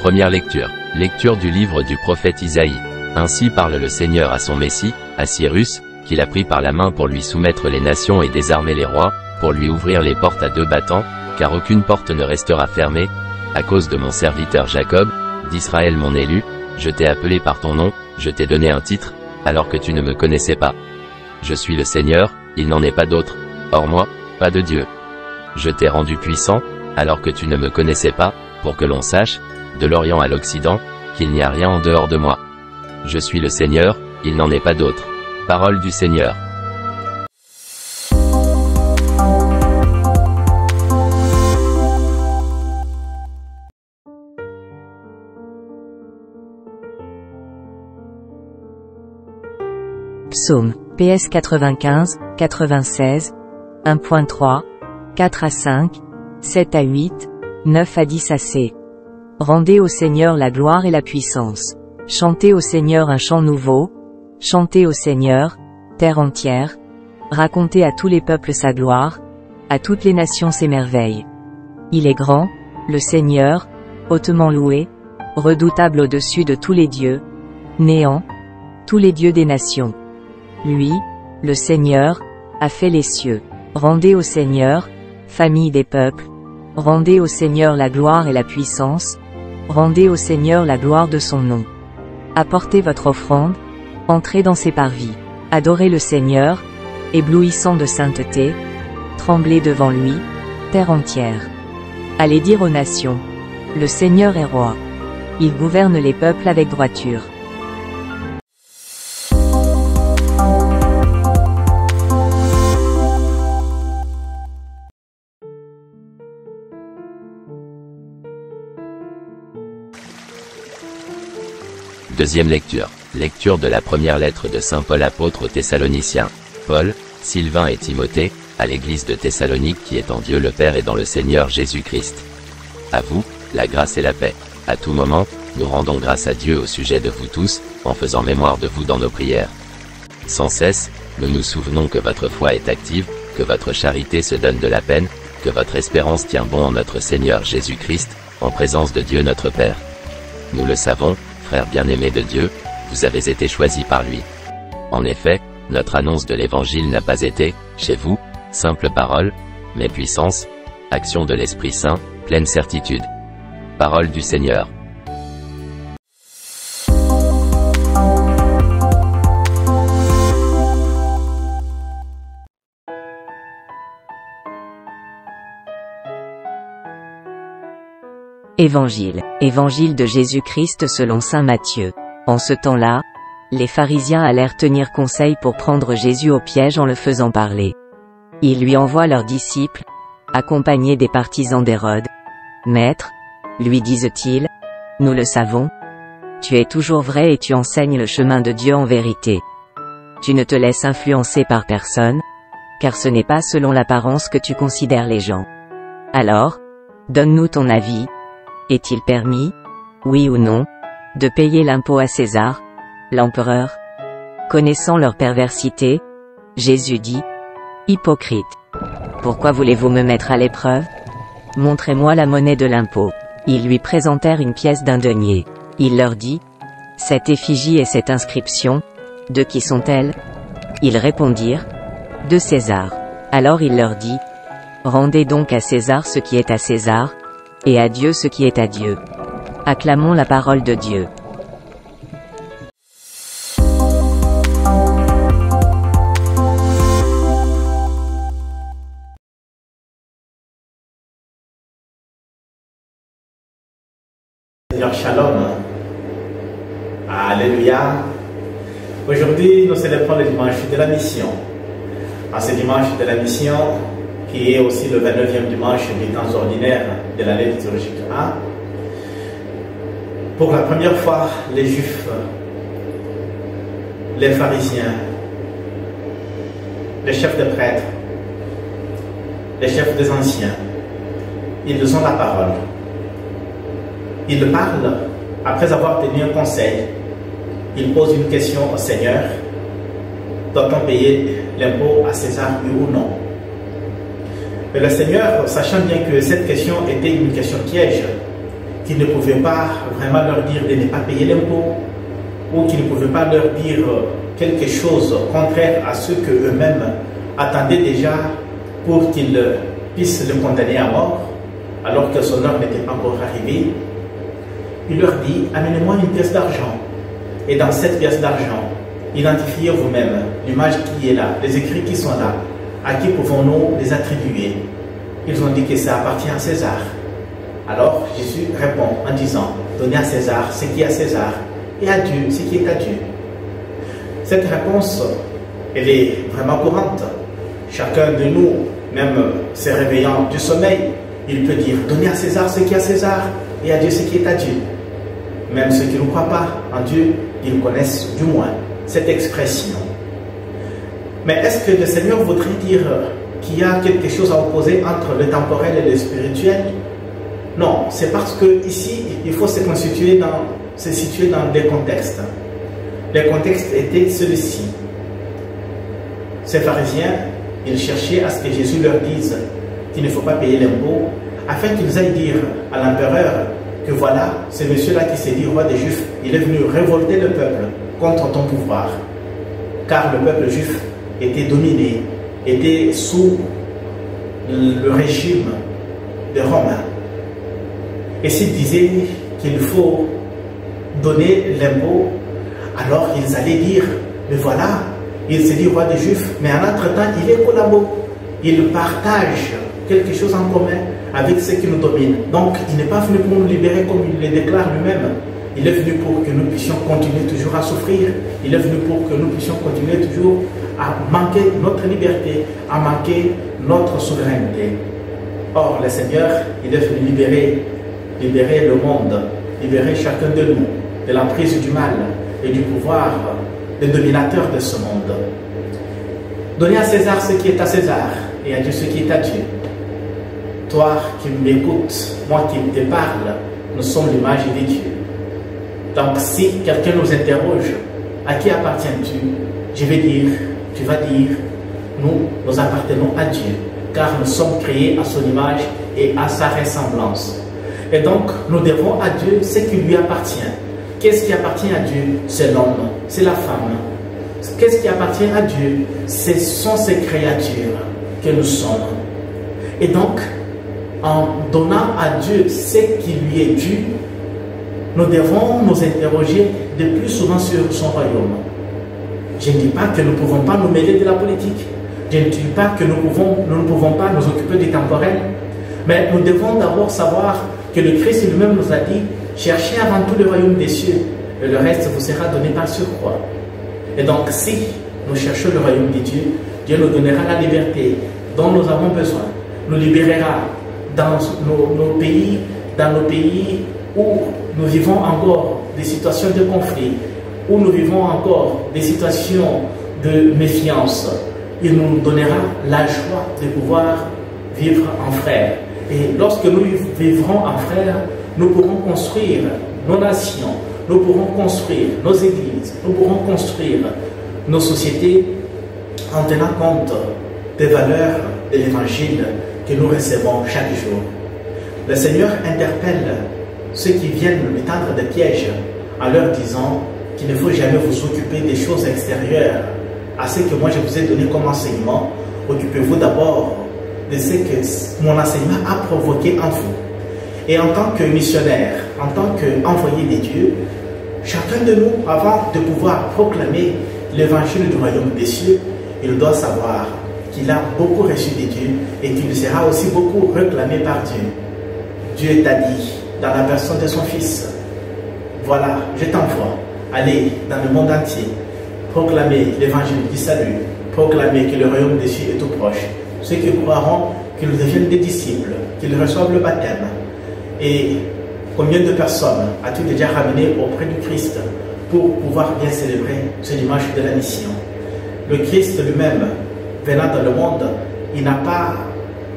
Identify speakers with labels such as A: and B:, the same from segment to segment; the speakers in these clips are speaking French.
A: Première lecture. Lecture du livre du prophète Isaïe. Ainsi parle le Seigneur à son Messie, à Cyrus, qu'il a pris par la main pour lui soumettre les nations et désarmer les rois, pour lui ouvrir les portes à deux battants, car aucune porte ne restera fermée, à cause de mon serviteur Jacob, d'Israël mon élu, je t'ai appelé par ton nom, je t'ai donné un titre, alors que tu ne me connaissais pas. Je suis le Seigneur, il n'en est pas d'autre, hors moi, pas de Dieu. Je t'ai rendu puissant, alors que tu ne me connaissais pas, pour que l'on sache, de l'Orient à l'Occident, qu'il n'y a rien en dehors de moi. Je suis le Seigneur, il n'en est pas d'autre. Parole du Seigneur.
B: Psaume, PS 95, 96, 1.3, 4 à 5, 7 à 8, 9 à 10 à C. Rendez au Seigneur la gloire et la puissance. Chantez au Seigneur un chant nouveau. Chantez au Seigneur, terre entière. Racontez à tous les peuples sa gloire, à toutes les nations ses merveilles. Il est grand, le Seigneur, hautement loué, redoutable au-dessus de tous les dieux, néant, tous les dieux des nations. Lui, le Seigneur, a fait les cieux. Rendez au Seigneur, famille des peuples. Rendez au Seigneur la gloire et la puissance. Rendez au Seigneur la gloire de son nom. Apportez votre offrande. Entrez dans ses parvis. Adorez le Seigneur, éblouissant de sainteté. Tremblez devant lui, terre entière. Allez dire aux nations, le Seigneur est roi. Il gouverne les peuples avec droiture.
A: Deuxième lecture. Lecture de la première lettre de Saint Paul apôtre aux Thessaloniciens. Paul, Sylvain et Timothée, à l'église de Thessalonique qui est en Dieu le Père et dans le Seigneur Jésus-Christ. À vous, la grâce et la paix. À tout moment, nous rendons grâce à Dieu au sujet de vous tous, en faisant mémoire de vous dans nos prières. Sans cesse, nous nous souvenons que votre foi est active, que votre charité se donne de la peine, que votre espérance tient bon en notre Seigneur Jésus-Christ, en présence de Dieu notre Père. Nous le savons, frères bien-aimés de Dieu, vous avez été choisis par lui. En effet, notre annonce de l'Évangile n'a pas été, chez vous, simple parole, mais puissance, action de l'Esprit Saint, pleine certitude. Parole du Seigneur.
B: Évangile. Évangile de Jésus-Christ selon saint Matthieu. En ce temps-là, les pharisiens allèrent tenir conseil pour prendre Jésus au piège en le faisant parler. Ils lui envoient leurs disciples, accompagnés des partisans d'Hérode. « Maître, lui disent-ils, nous le savons, tu es toujours vrai et tu enseignes le chemin de Dieu en vérité. Tu ne te laisses influencer par personne, car ce n'est pas selon l'apparence que tu considères les gens. Alors, donne-nous ton avis. Est-il permis, oui ou non, de payer l'impôt à César, l'empereur ?» Connaissant leur perversité, Jésus dit, « Hypocrite, pourquoi voulez-vous me mettre à l'épreuve? Montrez-moi la monnaie de l'impôt. » Ils lui présentèrent une pièce d'un denier. Il leur dit, « Cette effigie et cette inscription, de qui sont-elles ?» Ils répondirent, « De César. » Alors il leur dit, « Rendez donc à César ce qui est à César, et à Dieu ce qui est à Dieu. » Acclamons la parole de Dieu.
C: Seigneur, shalom. Alléluia. Aujourd'hui, nous célébrons le dimanche de la mission. À ce dimanche de la mission, qui est aussi le 29e dimanche du temps ordinaire de l'année liturgique A, pour la première fois, les Juifs, les pharisiens, les chefs des prêtres, les chefs des anciens, ils ont la parole. Ils parlent après avoir tenu un conseil. Ils posent une question au Seigneur. Doit-on payer l'impôt à César, oui ou non? Et le Seigneur, sachant bien que cette question était une question piège, qu'il ne pouvait pas vraiment leur dire de ne pas payer l'impôt, ou qu'il ne pouvait pas leur dire quelque chose contraire à ce qu'eux-mêmes attendaient déjà pour qu'ils puissent le condamner à mort, alors que son heure n'était pas encore arrivée. Il leur dit, amenez-moi une pièce d'argent, et dans cette pièce d'argent, identifiez vous-même l'image qui est là, les écrits qui sont là, à qui pouvons-nous les attribuer? Ils ont dit que ça appartient à César. Alors Jésus répond en disant, donnez à César ce qui est à César, et à Dieu ce qui est à Dieu. Cette réponse, elle est vraiment courante. Chacun de nous, même se réveillant du sommeil, il peut dire, donnez à César ce qui est à César, et à Dieu ce qui est à Dieu. Même ceux qui ne croient pas en Dieu, ils connaissent du moins cette expression. Mais est-ce que le Seigneur voudrait dire qu'il y a quelque chose à opposer entre le temporel et le spirituel? Non, c'est parce que ici, il faut se situer dans des contextes. Le contexte était celui-ci. Ces pharisiens, ils cherchaient à ce que Jésus leur dise qu'il ne faut pas payer l'impôt, afin qu'ils aillent dire à l'empereur que voilà, c'est monsieur-là qui s'est dit roi des Juifs, il est venu révolter le peuple contre ton pouvoir. Car le peuple juif était dominé, était sous le régime des Romains. Et s'ils disaient qu'il faut donner l'impôt, alors ils allaient dire, mais voilà, il s'est dit roi des Juifs, mais en entre-temps, il est collabo. Il partage quelque chose en commun avec ceux qui nous dominent. Donc, il n'est pas venu pour nous libérer comme il le déclare lui-même. Il est venu pour que nous puissions continuer toujours à souffrir. Il est venu pour que nous puissions continuer toujours à manquer notre liberté, à manquer notre souveraineté. Or, le Seigneur, il est venu libérer le monde, libérer chacun de nous de l'emprise du mal et du pouvoir des dominateurs de ce monde. Donnez à César ce qui est à César et à Dieu ce qui est à Dieu. Toi qui m'écoutes, moi qui te parle, nous sommes l'image de Dieu. Donc si quelqu'un nous interroge, à qui appartiens-tu? Je vais dire, tu vas dire, nous appartenons à Dieu, car nous sommes créés à son image et à sa ressemblance. Et donc, nous devons à Dieu ce qui lui appartient. Qu'est-ce qui appartient à Dieu? C'est l'homme, c'est la femme. Qu'est-ce qui appartient à Dieu? Ce sont ces créatures que nous sommes. Et donc, en donnant à Dieu ce qui lui est dû, nous devons nous interroger de plus souvent sur son royaume. Je ne dis pas que nous ne pouvons pas nous mêler de la politique. Je ne dis pas que nous ne pouvons pas nous occuper du temporel. Mais nous devons d'abord savoir que le Christ lui-même nous a dit, cherchez avant tout le royaume des cieux, et le reste vous sera donné par surcroît. Et donc, si nous cherchons le royaume de Dieu, Dieu nous donnera la liberté dont nous avons besoin, nous libérera dans nos pays où nous vivons encore des situations de conflit, où nous vivons encore des situations de méfiance. Il nous donnera la joie de pouvoir vivre en frères. Et lorsque nous vivrons en frères, nous pourrons construire nos nations, nous pourrons construire nos églises, nous pourrons construire nos sociétés en tenant compte des valeurs de l'évangile que nous recevons chaque jour. Le Seigneur interpelle ceux qui viennent lui tendre des pièges en leur disant qu'il ne faut jamais vous occuper des choses extérieures à ce que moi je vous ai donné comme enseignement. Occupez-vous d'abord de ce que mon enseignement a provoqué en vous. Et en tant que missionnaire, en tant qu'envoyé de Dieu, chacun de nous, avant de pouvoir proclamer l'évangile du royaume des cieux, il doit savoir qu'il a beaucoup reçu de Dieu et qu'il sera aussi beaucoup réclamé par Dieu. Dieu t'a dit, dans la personne de son Fils, voilà, je t'envoie, allez dans le monde entier, proclamer l'évangile du salut, proclamer que le royaume des cieux est tout proche. Ceux qui croiront qu'ils deviennent des disciples, qu'ils reçoivent le baptême. Et combien de personnes as-tu déjà ramené auprès du Christ pour pouvoir bien célébrer ce dimanche de la mission? Le Christ lui-même, venant dans le monde, il n'a pas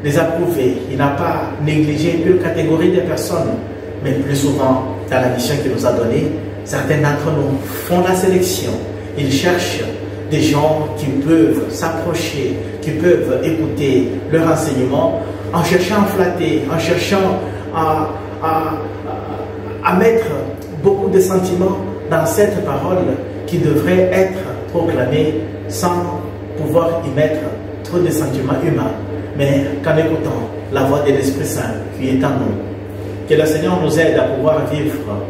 C: désapprouvé, il n'a pas négligé une catégorie de personnes, mais plus souvent, dans la mission qu'il nous a donnée, certains d'entre nous font la sélection. Ils cherchent des gens qui peuvent s'approcher, qui peuvent écouter leur enseignement, en cherchant à flatter, en cherchant à à mettre beaucoup de sentiments dans cette parole qui devrait être proclamée sans pouvoir y mettre trop de sentiments humains, mais qu'en écoutant la voix de l'Esprit Saint qui est en nous. Que le Seigneur nous aide à pouvoir vivre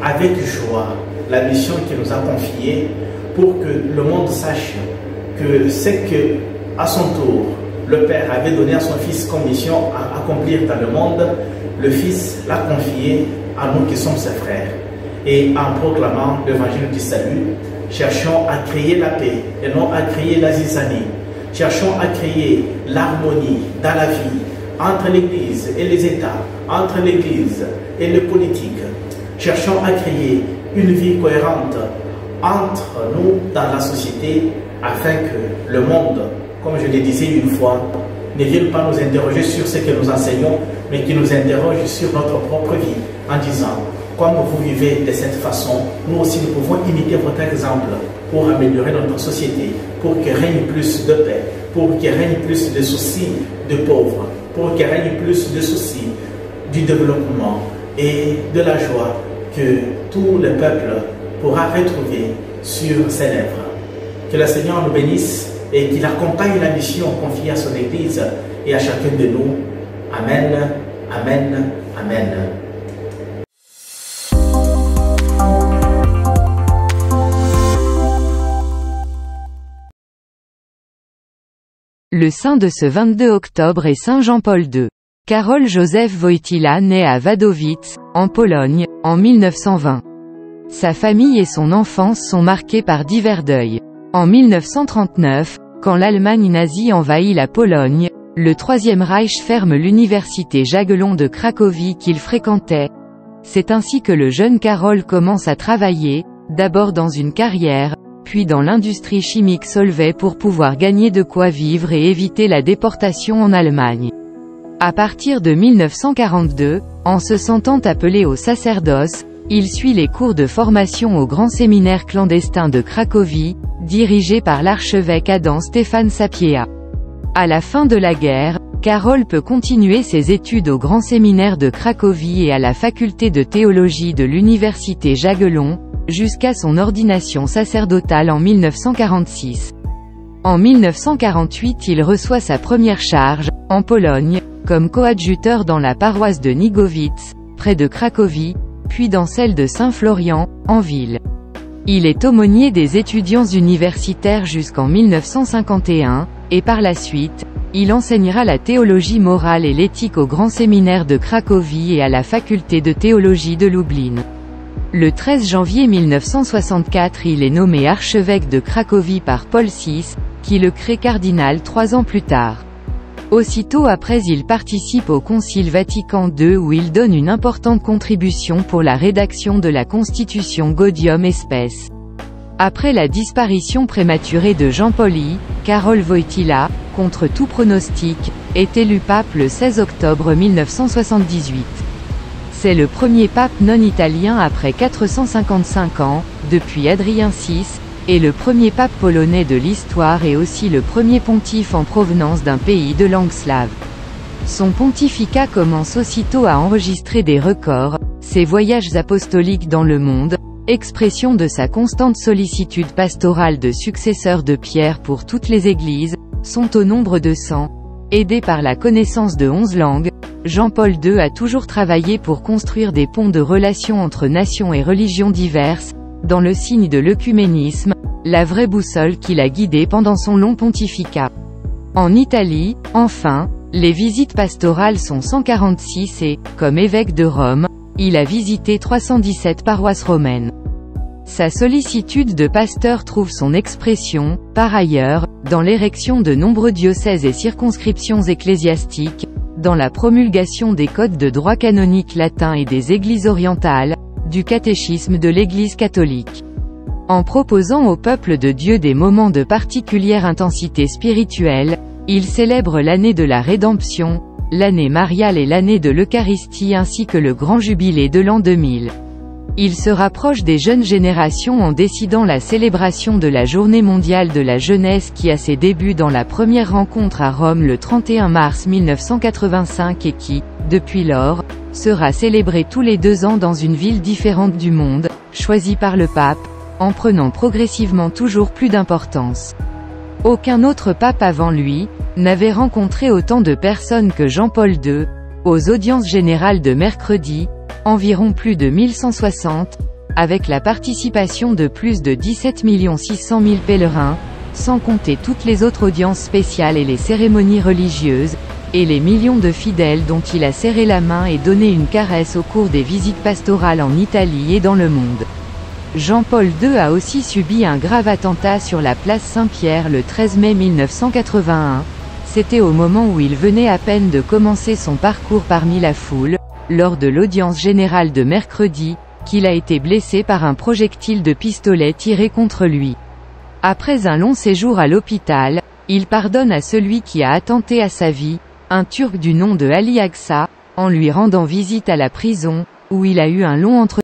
C: avec joie la mission qu'il nous a confiée pour que le monde sache que ce que, à son tour, le Père avait donné à son Fils comme mission à accomplir dans le monde, le Fils l'a confié à nous qui sommes ses frères. Et en proclamant l'évangile du salut, cherchons à créer la paix et non à créer la zizanie. Cherchons à créer l'harmonie dans la vie entre l'Église et les États, entre l'Église et les politiques. Cherchons à créer une vie cohérente entre nous dans la société afin que le monde, comme je le disais une fois, ne vienne pas nous interroger sur ce que nous enseignons, mais qui nous interroge sur notre propre vie en disant: comme vous vivez de cette façon, nous aussi nous pouvons imiter votre exemple pour améliorer notre société, pour qu'il règne plus de paix, pour qu'il règne plus de soucis de pauvres, pour qu'il règne plus de soucis du développement et de la joie que tout le peuple pourra retrouver sur ses lèvres. Que le Seigneur nous bénisse et qu'il accompagne la mission confiée à son Église et à chacun de nous. Amen, amen, amen.
B: Le saint de ce 22 octobre est saint Jean-Paul II. Karol Józef Wojtyła naît à Wadowice, en Pologne, en 1920. Sa famille et son enfance sont marquées par divers deuils. En 1939, quand l'Allemagne nazie envahit la Pologne, le Troisième Reich ferme l'université Jagiellon de Cracovie qu'il fréquentait. C'est ainsi que le jeune Karol commence à travailler, d'abord dans une carrière, puis dans l'industrie chimique Solvay pour pouvoir gagner de quoi vivre et éviter la déportation en Allemagne. À partir de 1942, en se sentant appelé au sacerdoce, il suit les cours de formation au grand séminaire clandestin de Cracovie, dirigé par l'archevêque Adam Stefan Sapieha. À la fin de la guerre, Karol peut continuer ses études au grand séminaire de Cracovie et à la faculté de théologie de l'université Jagiellon, jusqu'à son ordination sacerdotale en 1946. En 1948 il reçoit sa première charge, en Pologne, comme coadjuteur dans la paroisse de Nigowice, près de Cracovie, puis dans celle de Saint-Florian, en ville. Il est aumônier des étudiants universitaires jusqu'en 1951, et par la suite, il enseignera la théologie morale et l'éthique au grand séminaire de Cracovie et à la faculté de théologie de Lublin. Le 13 janvier 1964 il est nommé archevêque de Cracovie par Paul VI, qui le crée cardinal 3 ans plus tard. Aussitôt après il participe au Concile Vatican II où il donne une importante contribution pour la rédaction de la Constitution Gaudium Spes. Après la disparition prématurée de Jean-Paul II, Karol Wojtyła, contre tout pronostic, est élu pape le 16 octobre 1978. C'est le premier pape non-italien après 455 ans, depuis Adrien VI, et le premier pape polonais de l'histoire et aussi le premier pontife en provenance d'un pays de langue slave. Son pontificat commence aussitôt à enregistrer des records, ses voyages apostoliques dans le monde, expression de sa constante sollicitude pastorale de successeur de Pierre pour toutes les églises, sont au nombre de 100. Aidé par la connaissance de 11 langues, Jean-Paul II a toujours travaillé pour construire des ponts de relations entre nations et religions diverses, dans le signe de l'œcuménisme, la vraie boussole qui l'a guidé pendant son long pontificat. En Italie, enfin, les visites pastorales sont 146 et, comme évêque de Rome, il a visité 317 paroisses romaines. Sa sollicitude de pasteur trouve son expression, par ailleurs, dans l'érection de nombreux diocèses et circonscriptions ecclésiastiques, dans la promulgation des codes de droit canonique latin et des églises orientales, du catéchisme de l'Église catholique. En proposant au peuple de Dieu des moments de particulière intensité spirituelle, il célèbre l'année de la Rédemption, l'année mariale et l'année de l'Eucharistie ainsi que le grand jubilé de l'an 2000. Il se rapproche des jeunes générations en décidant la célébration de la Journée mondiale de la jeunesse qui a ses débuts dans la première rencontre à Rome le 31 mars 1985 et qui, depuis lors, sera célébrée tous les 2 ans dans une ville différente du monde, choisie par le pape, en prenant progressivement toujours plus d'importance. Aucun autre pape avant lui n'avait rencontré autant de personnes que Jean-Paul II, aux audiences générales de mercredi, environ plus de 1160, avec la participation de plus de 17 600 000 pèlerins, sans compter toutes les autres audiences spéciales et les cérémonies religieuses, et les millions de fidèles dont il a serré la main et donné une caresse au cours des visites pastorales en Italie et dans le monde. Jean-Paul II a aussi subi un grave attentat sur la place Saint-Pierre le 13 mai 1981, c'était au moment où il venait à peine de commencer son parcours parmi la foule, lors de l'audience générale de mercredi, qu'il a été blessé par un projectile de pistolet tiré contre lui. Après un long séjour à l'hôpital, il pardonne à celui qui a attenté à sa vie, un Turc du nom de Ali Aksa, en lui rendant visite à la prison, où il a eu un long entretien.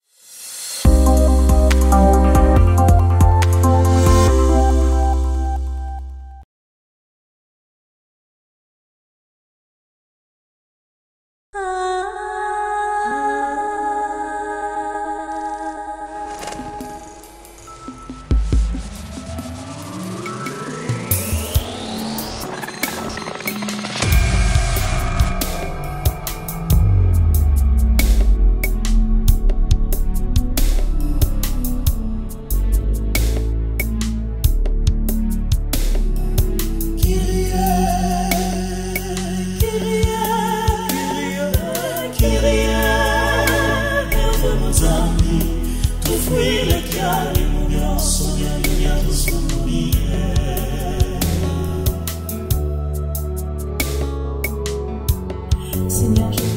D: Seigneur Jésus,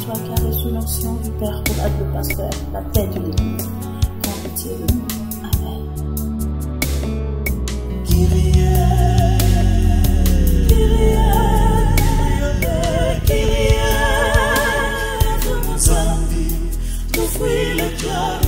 D: toi qui as reçu l'onction du Père pour être le pasteur, la tête de l'Église, prends pitié de nous. Amen.
E: Kyrie, Kyrie, Zambi, nous fuis le cœur.